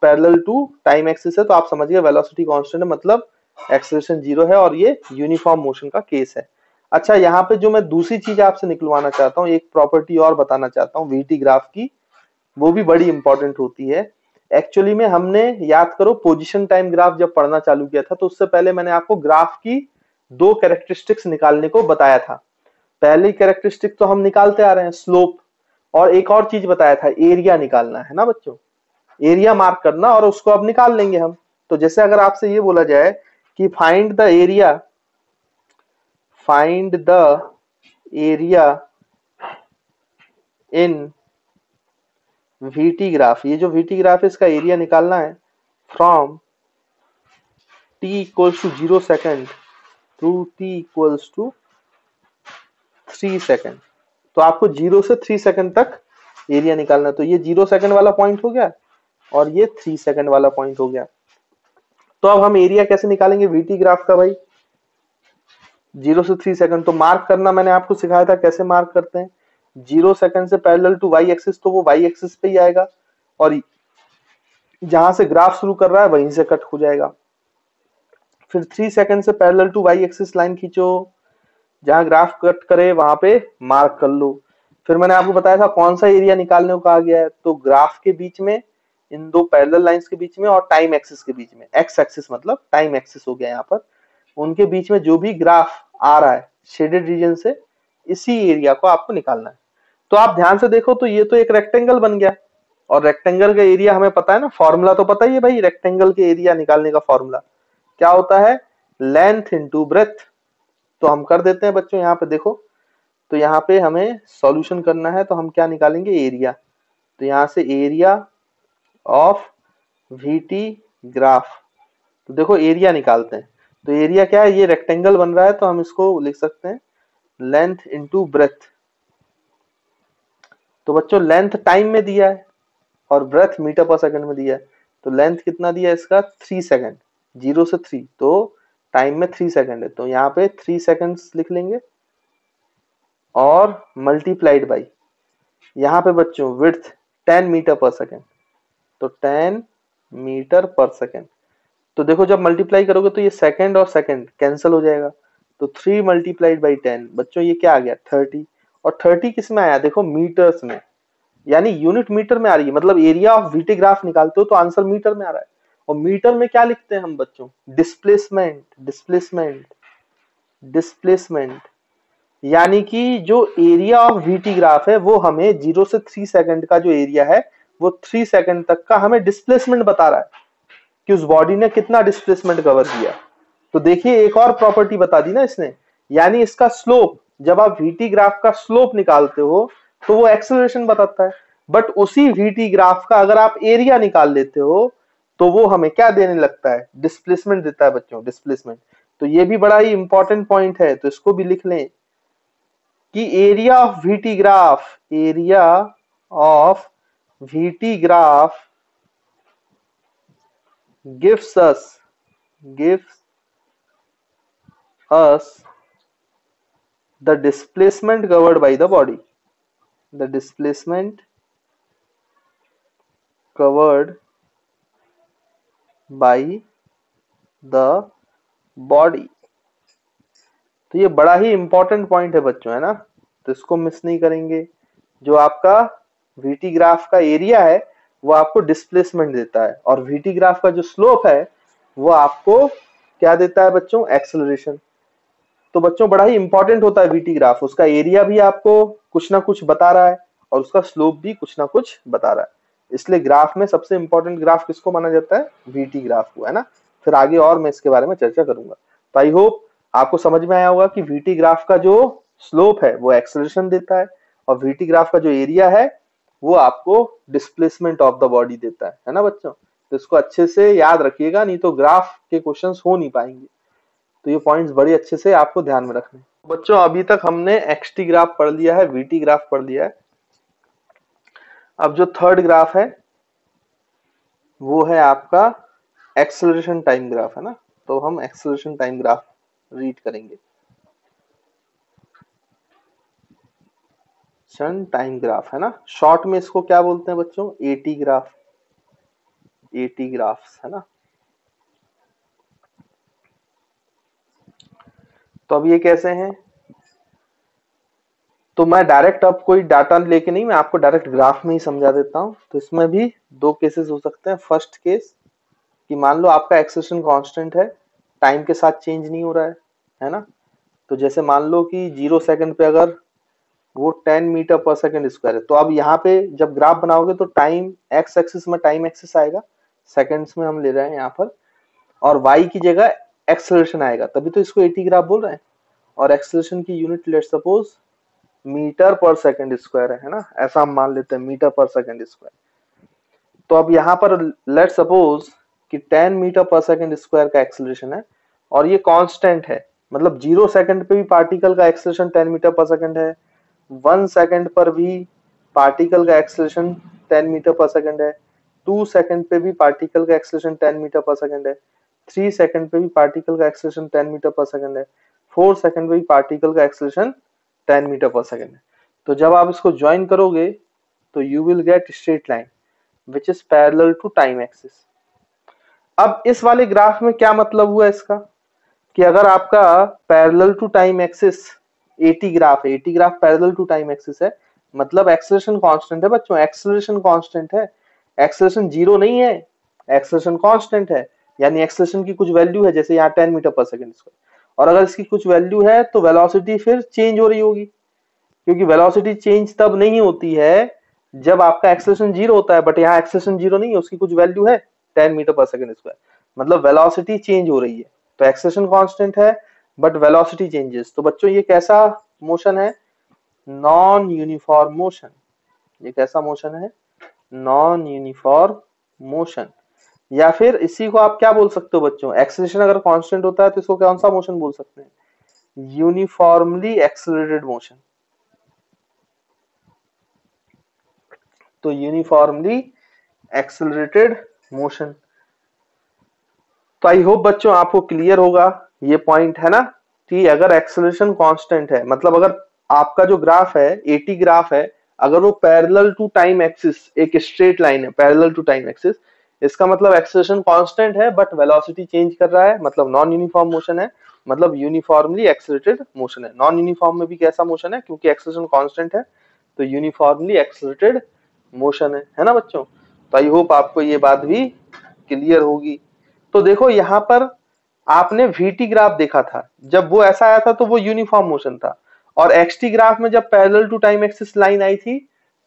पैरेलल टू टाइम एक्सिस है, तो आप समझिए वेलोसिटी कांस्टेंट है, मतलब एक्सेलरेशन 0 है और ये यूनिफॉर्म मोशन का केस है। अच्छा, यहाँ पे जो मैं दूसरी चीज आपसे निकलवाना चाहता हूँ, एक प्रॉपर्टी और बताना चाहता हूँ वीटी ग्राफ की, वो भी बड़ी इंपॉर्टेंट होती है। एक्चुअली में हमने, याद करो, पोजीशन टाइम ग्राफ जब पढ़ना चालू किया था, तो उससे पहले मैंने आपको ग्राफ की दो कैरेक्टरिस्टिक्स निकालने को बताया था। पहली कैरेक्टरिस्टिक तो हम निकालते आ रहे हैं, स्लोप, और एक और चीज बताया था, एरिया निकालना, है ना बच्चों। एरिया मार्क करना और उसको अब निकाल लेंगे हम। तो जैसे अगर आपसे ये बोला जाए कि find the area in VT graph, ये जो वीटी ग्राफ है इसका एरिया निकालना है from t equals to 0 second to t equals to 3 second. तो आपको 0 से 3 सेकेंड तक एरिया निकालना है। तो ये 0 सेकेंड वाला पॉइंट हो गया और ये 3 सेकेंड वाला पॉइंट हो गया। तो अब हम एरिया कैसे निकालेंगे वीटी ग्राफ का भाई, 0 से 3 सेकेंड। तो मार्क करना मैंने आपको सिखाया था, कैसे मार्क करते हैं। 0 सेकेंड से पैरेलल टू वाई एक्सिस, तो वो वाई एक्सिस पे ही आएगा, और जहां से ग्राफ शुरू कर रहा है वहीं से कट हो जाएगा। फिर 3 सेकेंड से parallel to Y axis line खींचो, जहां ग्राफ कट करे वहां पे मार्क कर लो। फिर मैंने आपको बताया था कौन सा एरिया निकालने को कहा गया है, तो ग्राफ के बीच में, इन दो पैरेलल लाइंस के बीच में और टाइम एक्सिस के बीच में, एक्स एक्सिस मतलब टाइम एक्सिस हो गया यहाँ पर, उनके बीच में जो भी ग्राफ आ रहा है शेडेड रीजन से, इसी एरिया को आपको निकालना है। तो आप ध्यान से देखो, तो ये तो एक रेक्टेंगल बन गया, और रेक्टेंगल का एरिया हमें पता है ना, फॉर्मूला तो पता ही है भाई, रेक्टेंगल के एरिया निकालने का फॉर्मूला क्या होता है, लेंथ इनटू ब्रेथ। तो हम कर देते हैं बच्चों, यहाँ पे देखो, तो यहाँ पे हमें सॉल्यूशन करना है, तो हम क्या निकालेंगे, एरिया। तो यहाँ से एरिया ऑफ वीटी ग्राफ, तो देखो एरिया निकालते हैं। तो एरिया क्या है, ये रेक्टेंगल बन रहा है, तो हम इसको लिख सकते हैं लेंथ इनटू ब्रेथ। तो बच्चों लेंथ टाइम में दिया है और ब्रेथ मीटर पर सेकंड में दिया है। तो लेंथ कितना दिया है इसका, 3 सेकंड, 0 से 3, तो टाइम में 3 सेकंड है, तो यहाँ पे 3 सेकंड्स लिख लेंगे और मल्टीप्लाइड बाई, यहाँ पे बच्चों विड्थ 10 मीटर पर सेकंड, तो 10 मीटर पर सेकंड। तो देखो जब मल्टीप्लाई करोगे तो ये सेकंड और सेकंड कैंसिल हो जाएगा, तो 3 मल्टीप्लाइड बाई 10 बच्चों ये क्या आ गया, 30। और 30 किस में आया, देखो मीटर्स में, यानी यूनिट मीटर में आ रही है। मतलब एरिया ऑफ वीटी ग्राफ निकालते हो तो आंसर मीटर में आ रहा है। और मीटर में क्या लिखते हैं हम बच्चों, डिस्प्लेसमेंट, डिस्प्लेसमेंट, डिस्प्लेसमेंट। यानी कि जो एरिया ऑफ वीटी ग्राफ है वो हमें 0 से 3 सेकंड का जो एरिया है वो 3 सेकंड तक का हमें डिस्प्लेसमेंट बता रहा है कि उस बॉडी ने कितना डिस्प्लेसमेंट कवर किया। तो देखिए एक और प्रॉपर्टी बता दी ना इसने, यानी इसका स्लोप, जब आप वीटी ग्राफ का स्लोप निकालते हो तो वो एक्सेलरेशन बताता है, बट उसी वीटी ग्राफ का अगर आप एरिया निकाल लेते हो तो वो हमें क्या देने लगता है, डिस्प्लेसमेंट देता है बच्चों, डिस्प्लेसमेंट। तो ये भी बड़ा ही इंपॉर्टेंट पॉइंट है, तो इसको भी लिख लें कि area of VT graph, area of VT graph gives us the displacement covered by the body. The displacement covered by the body. तो ये बड़ा ही इंपॉर्टेंट पॉइंट है बच्चों, है ना, तो इसको मिस नहीं करेंगे। जो आपका VT ग्राफ का एरिया है वो आपको डिस्प्लेसमेंट देता है, और VT ग्राफ का जो स्लोप है वो आपको क्या देता है बच्चों, एक्सेलरेशन। तो बच्चों बड़ा ही इंपॉर्टेंट होता है VT ग्राफ, उसका एरिया भी आपको कुछ ना कुछ बता रहा है और उसका स्लोप भी कुछ ना कुछ बता रहा है। इसलिए ग्राफ में सबसे इंपॉर्टेंट ग्राफ किसको माना जाता है, VT ग्राफ को, है ना। फिर आगे और मैं इसके बारे में चर्चा करूंगा। तो आई होप आपको समझ में आया होगा कि VT ग्राफ का जो स्लोप है वो एक्सेलरेशन देता है, और VT ग्राफ का जो एरिया है वो आपको डिस्प्लेसमेंट ऑफ द बॉडी देता है ना बच्चों। तो इसको अच्छे से याद रखिएगा, नहीं तो ग्राफ के क्वेश्चंस हो नहीं पाएंगे। तो ये पॉइंट्स बड़े अच्छे से आपको ध्यान में रखने। बच्चों अभी तक हमने XT ग्राफ पढ़ लिया है, VT ग्राफ पढ़ लिया है। अब जो थर्ड ग्राफ है वो है आपका एक्सेलरेशन टाइम ग्राफ, है ना। तो हम एक्सेलरेशन टाइम ग्राफ रीड करेंगे। टाइम ग्राफ, है ना, शॉर्ट में इसको क्या बोलते हैं बच्चों, AT ग्राफ, AT ग्राफ्स, है ना। तो अब ये कैसे हैं, तो मैं डायरेक्ट अब कोई डाटा लेके नहीं, मैं आपको डायरेक्ट ग्राफ में ही समझा देता हूं। तो इसमें भी दो केसेस हो सकते हैं। फर्स्ट केस कि मान लो आपका एक्सेलरेशन कांस्टेंट है, टाइम के साथ चेंज नहीं हो रहा है ना। तो जैसे मान लो कि 0 सेकंड पे अगर वो 10 मीटर पर सेकंड स्क्वायर है, तो अब यहाँ पे जब ग्राफ बनाओगे तो टाइम एक्स एक्सिस में टाइम एक्सिस आएगा, सेकंड्स में हम ले रहे हैं यहाँ पर, और y की जगह एक्सेलरेशन आएगा, तभी तो इसको AT ग्राफ बोल रहे हैं। और एक्सेलरेशन की यूनिट लेट्स सपोज मीटर पर सेकंड स्क्वायर है ना, ऐसा हम मान लेते हैं, मीटर पर सेकंड स्क्वायर। तो अब यहाँ पर लेट सपोज कि 10 मीटर पर सेकंड स्क्वायर का एक्सेलरेशन है, और ये कांस्टेंट है, मतलब 0 सेकंड पे भी पार्टिकल का एक्सेलरेशन 10 मीटर पर सेकंड है, 1 सेकंड पर भी पार्टिकल का एक्सेलरेशन 10 मीटर पर सेकंड है, 2 सेकंड पे भी पार्टिकल का एक्सेलरेशन 10 मीटर पर सेकंड है, 3 सेकंड पे भी पार्टिकल का एक्सेलरेशन 10 मीटर पर सेकंड है, 4 सेकंड पे भी पार्टिकल का एक्सेलरेशन 10 मीटर पर सेकंड है। तो जब आप इसको ज्वाइन करोगे तो you will get straight line which is parallel to time axis. अब इस वाले ग्राफ में क्या मतलब हुआ इसका, कि अगर आपका parallel to time axis AT graph है, AT graph parallel to time axis है, मतलब एक्सेलरेशन कांस्टेंट है बच्चों, एक्सेलरेशन कांस्टेंट है, एक्सेलरेशन 0 नहीं है, एक्सेलरेशन कांस्टेंट है, यानी एक्सेलरेशन की कुछ वैल्यू है, जैसे यहाँ 10 मीटर पर सेकंड स्क्वायर, और अगर इसकी कुछ वैल्यू है तो वेलोसिटी फिर चेंज हो रही होगी, क्योंकि वेलोसिटी चेंज तब नहीं होती है जब आपका एक्सेलरेशन 0 होता है, बट यहाँ एक्सेलरेशन 0 नहीं है, उसकी कुछ वैल्यू है 10 मीटर पर सेकंड स्क्वायर, मतलब वेलोसिटी चेंज हो रही है। तो एक्सेलरेशन कांस्टेंट है बट वेलोसिटी चेंजेस। तो बच्चों ये कैसा मोशन है, नॉन यूनिफॉर्म मोशन। ये कैसा मोशन है, नॉन यूनिफॉर्म मोशन। या फिर इसी को आप क्या बोल सकते हो बच्चों, एक्सेलरेशन अगर कांस्टेंट होता है तो इसको कौन सा मोशन बोल सकते हैं, यूनिफॉर्मली एक्सेलरेटेड मोशन। तो यूनिफॉर्मली एक्सेलरेटेड मोशन। तो आई होप बच्चों आपको क्लियर होगा ये पॉइंट, है ना, कि अगर एक्सेलरेशन कांस्टेंट है, मतलब अगर आपका जो ग्राफ है AT ग्राफ है, अगर वो पैरेलल टू टाइम एक्सिस एक स्ट्रेट लाइन है पैरेलल टू टाइम एक्सिस, इसका मतलब एक्सेलरेशन कांस्टेंट है बट वेलोसिटी चेंज कर रहा है, मतलब नॉन यूनिफॉर्म मोशन है, मतलब यूनिफॉर्मली एक्सेलरेटेड मोशन है। नॉन यूनिफॉर्म में भी कैसा मोशन है, क्योंकि एक्सेलरेशन कांस्टेंट है तो यूनिफॉर्मली एक्सेलरेटेड मोशन है ना बच्चों। तो आई होप आपको ये बात भी क्लियर होगी। तो देखो यहाँ पर आपने VT ग्राफ देखा था, जब वो ऐसा आया था तो वो यूनिफॉर्म मोशन था, और XT ग्राफ में जब parallel to time axis line आई थी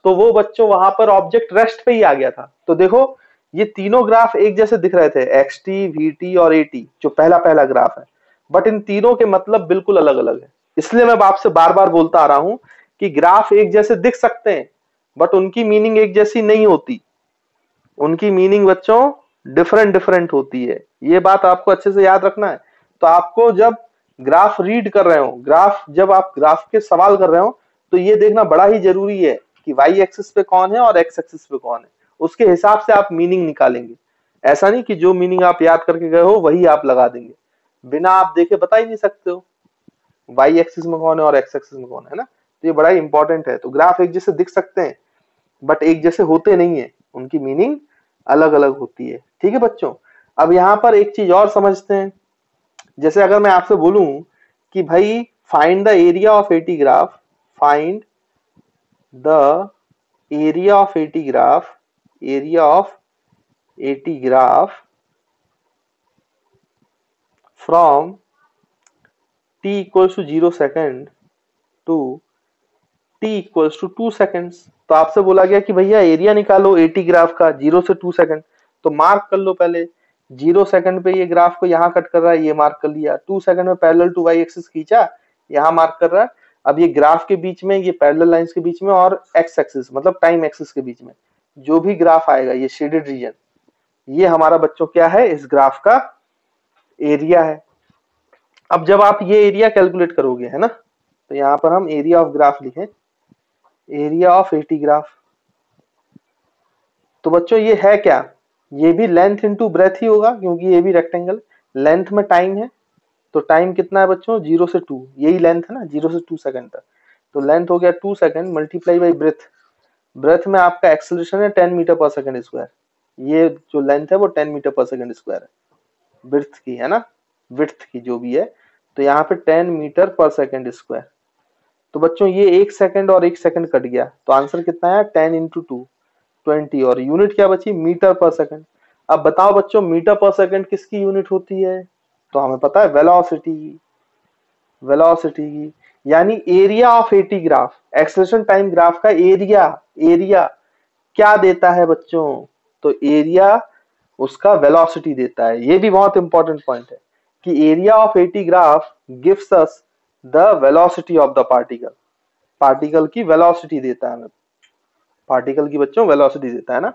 तो वो बच्चों वहां पर ऑब्जेक्ट रेस्ट पे ही आ गया था। तो देखो ये तीनों ग्राफ एक जैसे दिख रहे थे, XT, VT और AT, जो पहला पहला ग्राफ है, बट इन तीनों के मतलब बिल्कुल अलग अलग है। इसलिए मैं आपसे बार बार बोलता आ रहा हूं कि ग्राफ एक जैसे दिख सकते हैं बट उनकी मीनिंग एक जैसी नहीं होती, उनकी मीनिंग बच्चों डिफरेंट डिफरेंट होती है। ये बात आपको अच्छे से याद रखना है। तो आपको जब ग्राफ रीड कर रहे हो, जब आप ग्राफ के सवाल कर रहे हो, तो ये देखना बड़ा ही जरूरी है कि वाई एक्सिस पे कौन है और एक्स एक्सिस पे कौन है, उसके हिसाब से आप मीनिंग निकालेंगे। ऐसा नहीं कि जो मीनिंग आप याद करके गए हो वही आप लगा देंगे, बिना आप देखे बता ही नहीं सकते हो वाई एक्सिस में कौन है और एक्स एक्सिस में कौन है ना। तो ये बड़ा इंपॉर्टेंट है। तो ग्राफ एक जैसे दिख सकते हैं बट एक जैसे होते नहीं है, उनकी मीनिंग अलग अलग होती है। ठीक है बच्चों, अब यहाँ पर एक चीज और समझते हैं। जैसे अगर मैं आपसे बोलूं कि भाई find the area of AT graph, find the area of AT graph, area of AT graph from t equals to 0 second to t equals to 2 seconds। तो आपसे बोला गया कि भैया एरिया निकालो एटी ग्राफ का 0 से 2 सेकंड, तो मार्क कर लो पहले 0 सेकंड पे ये ग्राफ को यहाँ कट कर रहा है, ये मार्क कर लिया। 2 सेकंड में पैरेलल टू वाई एक्सिस खींचा, यहाँ मार्क कर रहा है। अब ये ग्राफ के बीच में, ये पैरेलल लाइंस के बीच में और एक्स एक्सिस मतलब टाइम एक्सिस के बीच में जो भी ग्राफ आएगा, ये शेडेड रीजन, ये हमारा बच्चों क्या है, इस ग्राफ का एरिया है। अब जब आप ये एरिया कैलकुलेट करोगे है ना, तो यहाँ पर हम एरिया ऑफ ग्राफ लिखें, एरिया ऑफ एटी ग्राफ। तो बच्चों ये है क्या, ये भी लेंथ इनटू ब्रेथ ही होगा, क्योंकि ये भी रेक्टेंगल, लेंथ में टाइम है, तो टाइम कितना है बच्चों 0 से 2, यही लेंथ है ना 0 से 2 सेकंड तक। तो लेंथ हो गया 2 second multiply by breadth, breadth में आपका एक्सेलरेशन है 10 मीटर पर सेकंड स्क्वायर, ये जो लेंथ है वो 10 मीटर पर सेकंड स्क्वायर है ब्रेथ की, है ना, विड्थ की जो भी है। तो यहाँ पे 10 मीटर पर सेकंड स्क्वायर। तो बच्चों ये 1 सेकंड और 1 सेकंड कट गया, तो आंसर कितना है 10 इंटू 2 20, और यूनिट क्या बची मीटर पर सेकंड। अब बताओ बच्चों मीटर पर सेकंड किसकी यूनिट होती है, तो हमें पता है वेलोसिटी की, वेलोसिटी की, यानी area of AT graph, acceleration time graph का एरिया, एरिया क्या देता है बच्चों, तो एरिया उसका वेलोसिटी देता है। ये भी बहुत इंपॉर्टेंट पॉइंट है कि area of AT graph gives us the velocity of the particle, particle की वेलोसिटी देता है हमें, पार्टिकल की बच्चों वेलोसिटी देता है ना।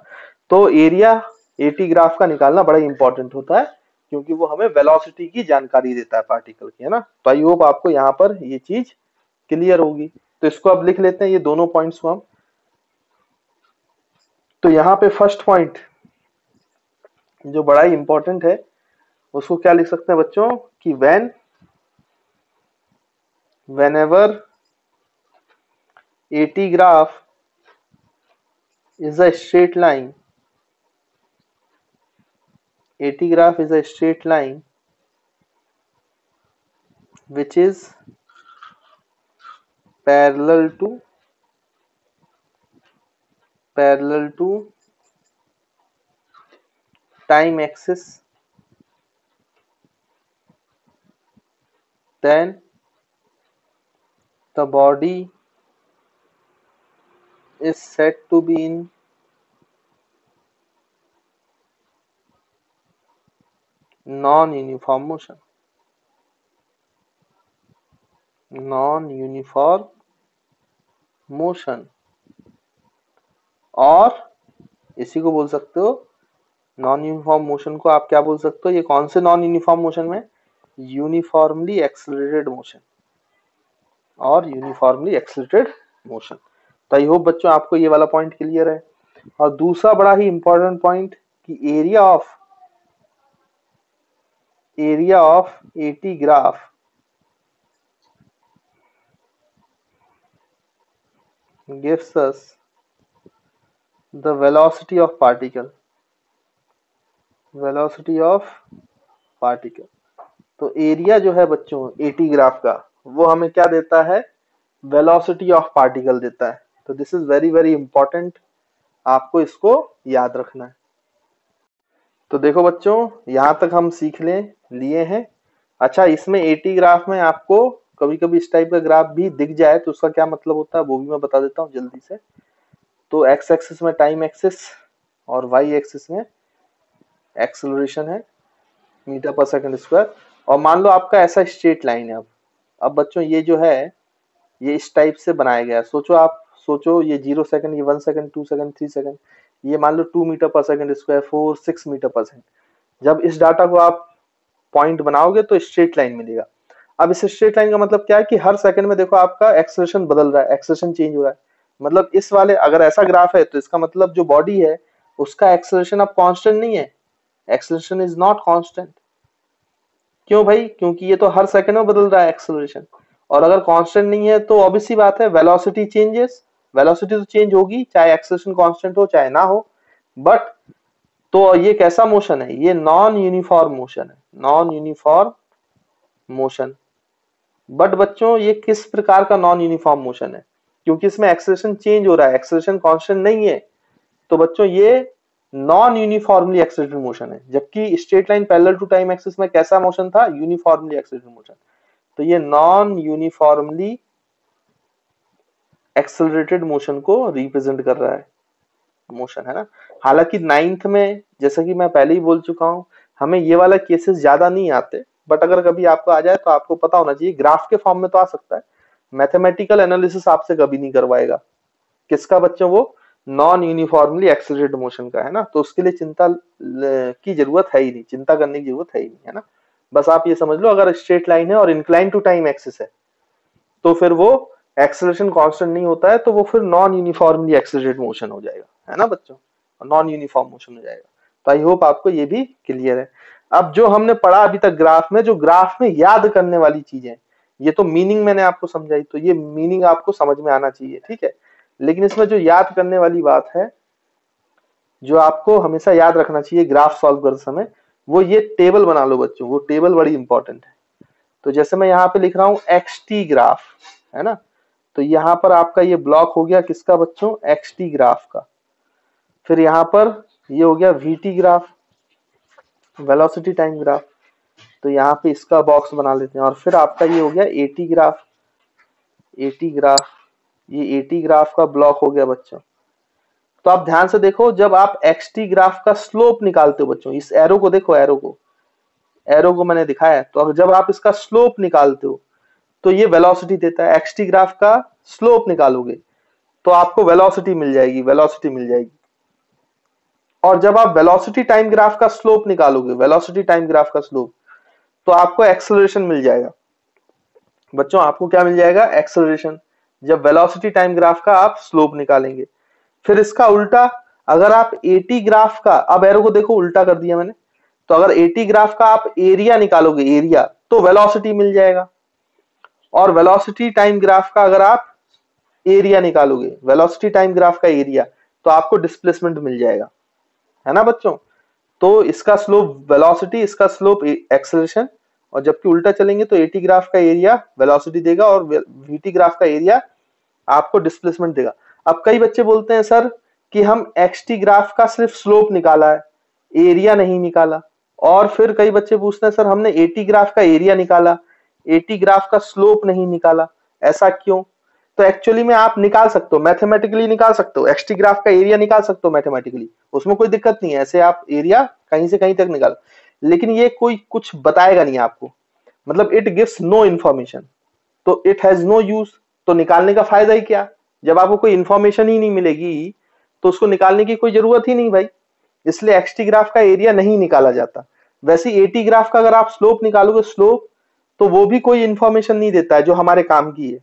तो एरिया एटी ग्राफ का निकालना बड़ा इंपॉर्टेंट होता है, क्योंकि वो हमें वेलोसिटी की जानकारी देता है पार्टिकल की, है ना। तो आई होप आपको यहाँ पर ये चीज क्लियर होगी। तो इसको अब लिख लेते हैं ये दोनों पॉइंट्स को हम। तो यहाँ पे फर्स्ट पॉइंट जो बड़ा ही इंपॉर्टेंट है, उसको क्या लिख सकते हैं बच्चों कि whenever AT graph is a straight line, AT graph is a straight line which is parallel to time axis, then the body is said to be in non-uniform motion, non-uniform motion, और इसी को बोल सकते हो नॉन यूनिफॉर्म मोशन को आप क्या बोल सकते हो, ये कौन से नॉन यूनिफॉर्म मोशन में, यूनिफॉर्मली एक्सेलरेटेड मोशन और यूनिफॉर्मली एक्सेलरेटेड मोशन। तो आई होप बच्चों आपको ये वाला पॉइंट क्लियर है। और दूसरा बड़ा ही इंपॉर्टेंट पॉइंट कि area of AT graph gives us the velocity of particle, velocity of particle. तो एरिया जो है बच्चों एटी ग्राफ का, वो हमें क्या देता है, वेलोसिटी ऑफ पार्टिकल देता है। तो this is very very important, आपको इसको याद रखना है। तो देखो बच्चों यहां तक हम सीख लिए हैं। अच्छा, इसमें एटी ग्राफ में आपको कभी कभी इस टाइप का ग्राफ भी दिख जाए तो उसका क्या मतलब होता है वो भी मैं बता देता हूँ जल्दी से। तो एक्स एक्सिस में टाइम एक्सिस और वाई एक्सिस में एक्सेलरेशन है मीटर पर सेकंड स्क्वायर, और मान लो आपका ऐसा स्ट्रेट लाइन है। अब बच्चों ये जो है ये इस टाइप से बनाया गया है। सोचो ये 0 सेकंड, ये 1 सेकंड, 2 सेकंड, 3 सेकंड, ये मान लो 2 मीटर पर सेकंड स्क्वायर, 4 6 मीटर पर सेकंड। जब इस डाटा को आप पॉइंट बनाओगे तो स्ट्रेट लाइन मिलेगा। अब इस स्ट्रेट लाइन का मतलब क्या है कि हर सेकंड में देखो आपका एक्सेलरेशन बदल रहा है, एक्सेलरेशन चेंज हो रहा है। मतलब इस वाले अगर ऐसा ग्राफ है तो इसका मतलब जो बॉडी है उसका एक्सेलरेशन अब कांस्टेंट नहीं है, एक्सेलरेशन इज नॉट कांस्टेंट। क्यों भाई? क्योंकि ये तो हर सेकंड में बदल रहा है एक्सेलरेशन, और अगर कांस्टेंट नहीं है तो ऑब्वियस सी बात है वेलोसिटी चेंजेस, वेलोसिटी तो चेंज होगी चाहे एक्सेलरेशन कांस्टेंट हो चाहे ना हो। बट तो ये कैसा मोशन है? ये नॉन यूनिफॉर्म मोशन है, नॉन यूनिफॉर्म मोशन। बट बच्चों ये किस प्रकार का नॉन यूनिफॉर्म मोशन है? क्योंकि इसमें एक्सेलरेशन चेंज हो रहा है, एक्सेलरेशन कांस्टेंट नहीं है, तो बच्चों ये नॉन यूनिफॉर्मली एक्सेलरेटेड मोशन है। जबकि straight line parallel to time axis में कैसा मोशन था? Uniformly accelerated motion. तो ये नॉन यूनिफॉर्मली एक्सेलरेटेड मोशन को रिप्रेजेंट कर रहा है, मोशन है ना। हालांकि 9th में जैसा कि मैं पहले ही बोल चुका हूं हमें ये वाला केसेस ज्यादा नहीं आते, बट अगर कभी आपको आ जाए तो आपको पता होना चाहिए, ग्राफ के फॉर्म में तो आ सकता है, मैथमेटिकल एनालिसिस आपसे कभी नहीं करवाएगा। किसका बच्चों? वो नॉन यूनिफॉर्मली एक्सेलरेटेड मोशन का, है ना। तो उसके लिए चिंता की जरूरत है ही नहीं, चिंता करने की जरूरत है ही नहीं, है ना। बस आप ये समझ लो अगर स्ट्रेट लाइन है और इंक्लाइन टू टाइम एक्सिस है तो फिर वो एक्सेलरेशन कांस्टेंट नहीं होता है, तो वो फिर नॉन यूनिफॉर्मली एक्सेलरेटेड मोशन हो जाएगा, है ना बच्चों, नॉन यूनिफॉर्म मोशन हो जाएगा। तो आई होप आपको ये भी क्लियर है। अब जो हमने पढ़ा अभी तक ग्राफ में, जो ग्राफ में याद करने वाली चीजें, ये तो मीनिंग मैंने आपको समझाई, तो ये मीनिंग आपको समझ में आना चाहिए, ठीक है। लेकिन इसमें जो याद करने वाली बात है, जो आपको हमेशा याद रखना चाहिए ग्राफ सॉल्व करते समय, वो ये टेबल बना लो बच्चों, वो टेबल बड़ी इंपॉर्टेंट है। तो जैसे मैं यहाँ पे लिख रहा हूँ XT ग्राफ, है ना, तो यहाँ पर आपका ये ब्लॉक हो गया किसका बच्चों? XT ग्राफ का। फिर यहाँ पर ये हो गया VT graph, velocity time graph, तो यहाँ पे इसका बॉक्स बना लेते हैं। और फिर आपका ये हो गया AT ग्राफ, AT ग्राफ, ये AT ग्राफ का ब्लॉक हो गया बच्चों। तो आप ध्यान से देखो, जब आप XT ग्राफ का स्लोप निकालते हो बच्चों, इस एरो को देखो, एरो को मैंने दिखाया है, तो जब आप इसका स्लोप निकालते हो तो ये वेलोसिटी देता है। XT ग्राफ का स्लोप निकालोगे तो आपको वेलोसिटी मिल जाएगी, वेलोसिटी मिल जाएगी। और जब आप वेलोसिटी टाइम ग्राफ का स्लोप निकालोगे, वेलोसिटी टाइम ग्राफ का स्लोप, तो आपको एक्सेलरेशन मिल जाएगा बच्चों। आपको क्या मिल जाएगा? एक्सेलरेशन, जब वेलोसिटी टाइम ग्राफ का आप स्लोप निकालेंगे। फिर इसका उल्टा, अगर आप AT ग्राफ का, अब एरो को देखो उल्टा कर दिया मैंने, तो अगर AT ग्राफ का आप एरिया निकालोगे, एरिया, तो वेलोसिटी मिल जाएगा। और वेलोसिटी टाइम ग्राफ का अगर आप एरिया निकालोगे, वेलोसिटी टाइम ग्राफ का एरिया, तो आपको डिस्प्लेसमेंट मिल जाएगा, है ना बच्चों। तो इसका स्लोप वेलोसिटी, इसका स्लोप एक्सेलरेशन, और जबकि उल्टा चलेंगे तो AT ग्राफ का एरिया वेलोसिटी देगा और VT ग्राफ का एरिया आपको डिस्प्लेसमेंट देगा। अब कई बच्चे बोलते हैं सर कि हम XT ग्राफ का सिर्फ स्लोप निकाला है, एरिया नहीं निकाला। और फिर कई बच्चे पूछते हैं सर हमने AT ग्राफ का एरिया निकाला, AT ग्राफ का स्लोप नहीं निकाला, ऐसा क्यों? तो एक्चुअली में आप निकाल सकते हो, मैथमेटिकली निकाल सकते हो, XT ग्राफ का एरिया निकाल सकते हो मैथमेटिकली, उसमें कोई दिक्कत नहीं है, ऐसे आप एरिया कहीं से कहीं तक निकाल। लेकिन ये कोई कुछ बताएगा नहीं आपको, मतलब इट गिव्स नो इंफॉर्मेशन, तो इट हैज नो यूज। तो निकालने का फायदा ही क्या? जब आपको कोई इंफॉर्मेशन ही नहीं मिलेगी तो उसको निकालने की कोई जरूरत ही नहीं भाई। इसलिए XT ग्राफ का एरिया नहीं निकाला जाता। वैसे AT ग्राफ का अगर आप स्लोप निकालोगे, स्लोप, तो वो भी कोई इंफॉर्मेशन नहीं देता है जो हमारे काम की है,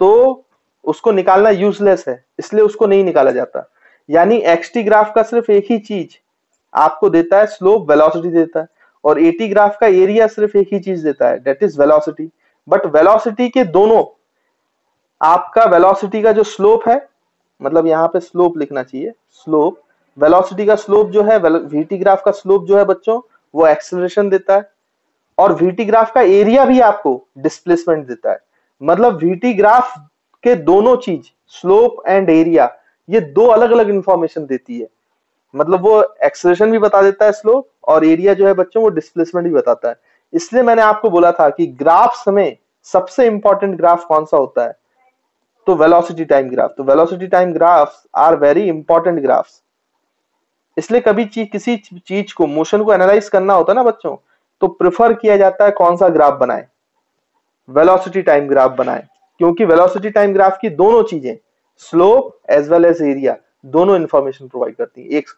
तो उसको निकालना यूजलेस है, इसलिए उसको नहीं निकाला जाता। यानी XT ग्राफ का सिर्फ एक ही चीज आपको देता है, स्लोप, वेलोसिटी देता है, और AT ग्राफ का एरिया सिर्फ एक ही चीज देता है, that is velocity. But velocity के दोनों, आपका वेलोसिटी का जो स्लोप है, मतलब यहाँ पे स्लोप लिखना चाहिए, स्लोप, वेलोसिटी का स्लोप जो है, VT ग्राफ का स्लोप जो है बच्चों, वो एक्सेलरेशन देता है, और VT ग्राफ का एरिया भी आपको डिस्प्लेसमेंट देता है। मतलब VT ग्राफ के दोनों चीज, स्लोप एंड एरिया, ये दो अलग अलग इंफॉर्मेशन देती है। मतलब वो एक्सेलरेशन भी बता देता है स्लोप, और एरिया जो है बच्चों वो डिस्प्लेसमेंट भी बताता है। इसलिए मैंने आपको बोला था कि ग्राफ्स में सबसे इंपॉर्टेंट ग्राफ कौन सा होता है? तो वेलोसिटी टाइम ग्राफ। तो velocity time graphs are very important graphs. इसलिए कभी किसी चीज को, मोशन को एनालाइज करना होता है ना बच्चों, तो प्रेफर किया जाता है कौन सा ग्राफ बनाए? वेलोसिटी टाइम ग्राफ बनाए, क्योंकि वेलोसिटी टाइम ग्राफ की दोनों चीजें, slope as well as area, दोनों इंफॉर्मेशन प्रोवाइड करती है। एक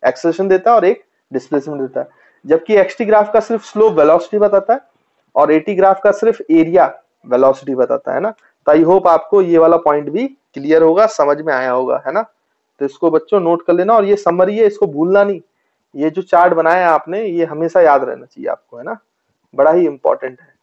एक्सेलरेशन देता है और एक डिस्प्लेसमेंट देता है। जबकि XT ग्राफ का सिर्फ स्लोप वेलोसिटी बताता है और AT ग्राफ का सिर्फ एरिया वेलोसिटी बताता है ना। तो आई होप आपको ये वाला पॉइंट भी क्लियर होगा, समझ में आया होगा, है ना। तो इसको बच्चों नोट कर लेना, और ये समरी है, इसको भूलना नहीं। ये जो चार्ट बनाया आपने ये हमेशा याद रहना चाहिए आपको, है ना, बड़ा ही इंपॉर्टेंट है।